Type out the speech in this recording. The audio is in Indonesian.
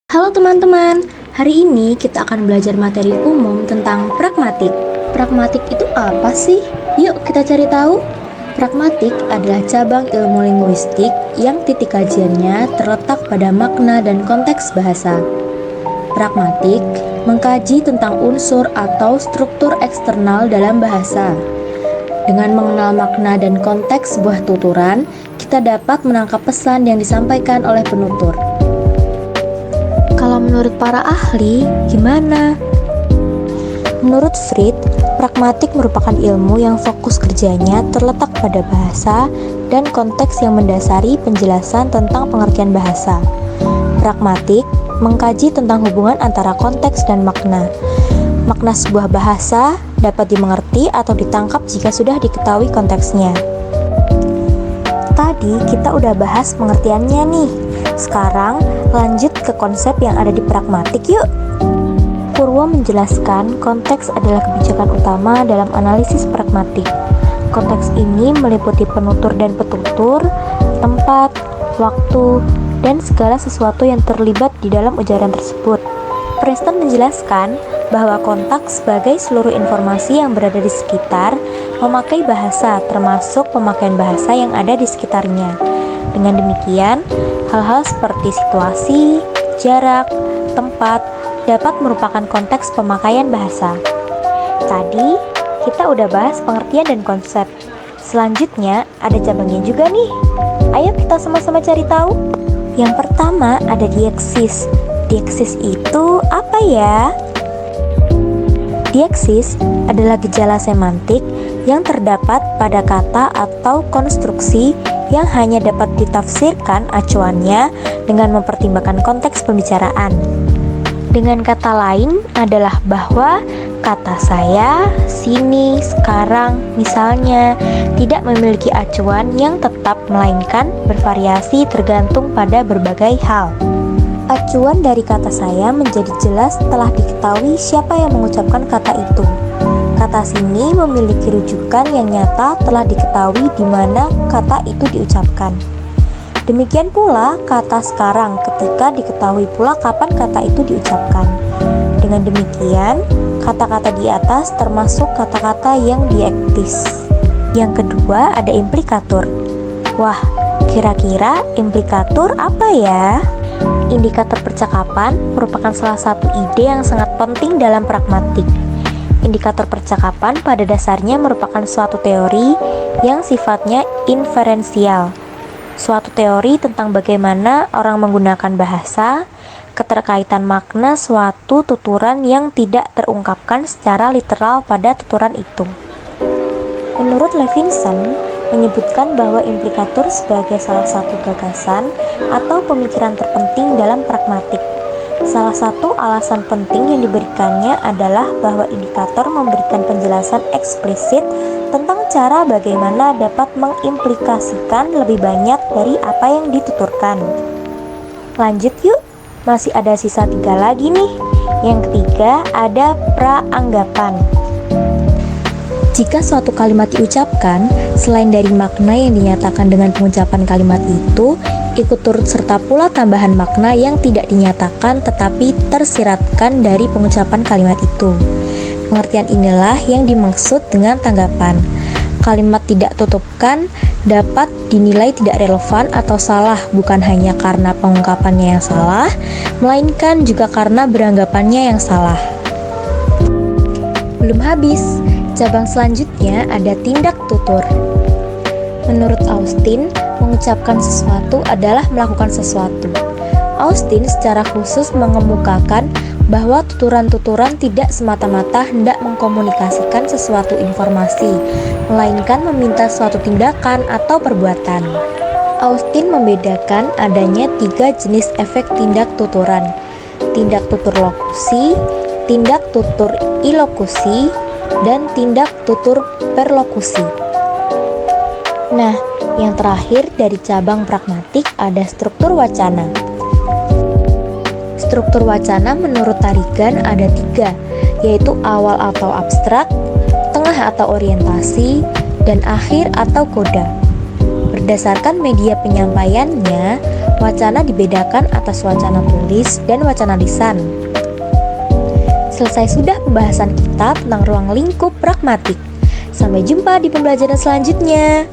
Halo teman-teman, hari ini kita akan belajar materi umum tentang pragmatik. Pragmatik itu apa sih? Yuk kita cari tahu. Pragmatik adalah cabang ilmu linguistik yang titik kajiannya terletak pada makna dan konteks bahasa. Pragmatik mengkaji tentang unsur atau struktur eksternal dalam bahasa. Dengan mengenal makna dan konteks sebuah tuturan, kita dapat menangkap pesan yang disampaikan oleh penutur. Kalau menurut para ahli, gimana? Menurut Fried, pragmatik merupakan ilmu yang fokus kerjanya terletak pada bahasa dan konteks yang mendasari penjelasan tentang pengertian bahasa. Pragmatik mengkaji tentang hubungan antara konteks dan makna. Makna sebuah bahasa dapat dimengerti atau ditangkap jika sudah diketahui konteksnya. Tadi kita udah bahas pengertiannya nih. Sekarang lanjut ke konsep yang ada di pragmatik yuk. Purwo menjelaskan konteks adalah kebijakan utama dalam analisis pragmatik. Konteks ini meliputi penutur dan petutur, tempat, waktu, dan segala sesuatu yang terlibat di dalam ujaran tersebut. Preston menjelaskan bahwa konteks sebagai seluruh informasi yang berada di sekitar memakai bahasa, termasuk pemakaian bahasa yang ada di sekitarnya. Dengan demikian, hal-hal seperti situasi, jarak, tempat dapat merupakan konteks pemakaian bahasa. Tadi kita udah bahas pengertian dan konsep. Selanjutnya ada cabangnya juga nih. Ayo kita sama-sama cari tahu. Yang pertama ada dieksis. Dieksis itu apa ya? Dieksis adalah gejala semantik yang terdapat pada kata atau konstruksi yang hanya dapat ditafsirkan acuannya dengan mempertimbangkan konteks pembicaraan. Dengan kata lain adalah bahwa kata saya, sini, sekarang, misalnya, tidak memiliki acuan yang tetap melainkan bervariasi tergantung pada berbagai hal. Acuan dari kata saya menjadi jelas setelah diketahui siapa yang mengucapkan kata itu. Kata sini memiliki rujukan yang nyata telah diketahui di mana kata itu diucapkan. Demikian pula kata sekarang ketika diketahui pula kapan kata itu diucapkan. Dengan demikian, kata-kata di atas termasuk kata-kata yang diektis. Yang kedua ada implikatur. Wah, kira-kira implikatur apa ya? Indikator percakapan merupakan salah satu ide yang sangat penting dalam pragmatik. Indikator percakapan pada dasarnya merupakan suatu teori yang sifatnya inferensial. Suatu teori tentang bagaimana orang menggunakan bahasa, keterkaitan makna suatu tuturan yang tidak terungkapkan secara literal pada tuturan itu. Menurut Levinson, menyebutkan bahwa implikatur sebagai salah satu gagasan atau pemikiran terpenting dalam pragmatik. Salah satu alasan penting yang diberikannya adalah bahwa indikator memberikan penjelasan eksplisit tentang cara bagaimana dapat mengimplikasikan lebih banyak dari apa yang dituturkan. Lanjut yuk, masih ada sisa 3 lagi nih. Yang ketiga ada praanggapan. Jika suatu kalimat diucapkan, selain dari makna yang dinyatakan dengan pengucapan kalimat itu, ikut turut serta pula tambahan makna yang tidak dinyatakan tetapi tersiratkan dari pengucapan kalimat itu. Pengertian inilah yang dimaksud dengan tanggapan. Kalimat tidak tutupkan dapat dinilai tidak relevan atau salah bukan hanya karena pengungkapannya yang salah, melainkan juga karena beranggapannya yang salah. Belum habis. Cabang selanjutnya ada tindak tutur. Menurut Austin, mengucapkan sesuatu adalah melakukan sesuatu. Austin secara khusus mengemukakan bahwa tuturan-tuturan tidak semata-mata hendak mengkomunikasikan sesuatu informasi, melainkan meminta suatu tindakan atau perbuatan. Austin membedakan adanya 3 jenis efek tindak tuturan: tindak tutur lokusi, tindak tutur ilokusi, dan tindak tutur perlokusi. Nah, yang terakhir dari cabang pragmatik ada struktur wacana. Struktur wacana menurut Tarigan ada 3, yaitu awal atau abstrak, tengah atau orientasi, dan akhir atau koda. Berdasarkan media penyampaiannya, wacana dibedakan atas wacana tulis dan wacana lisan. Selesai sudah pembahasan kita tentang ruang lingkup pragmatik. Sampai jumpa di pembelajaran selanjutnya.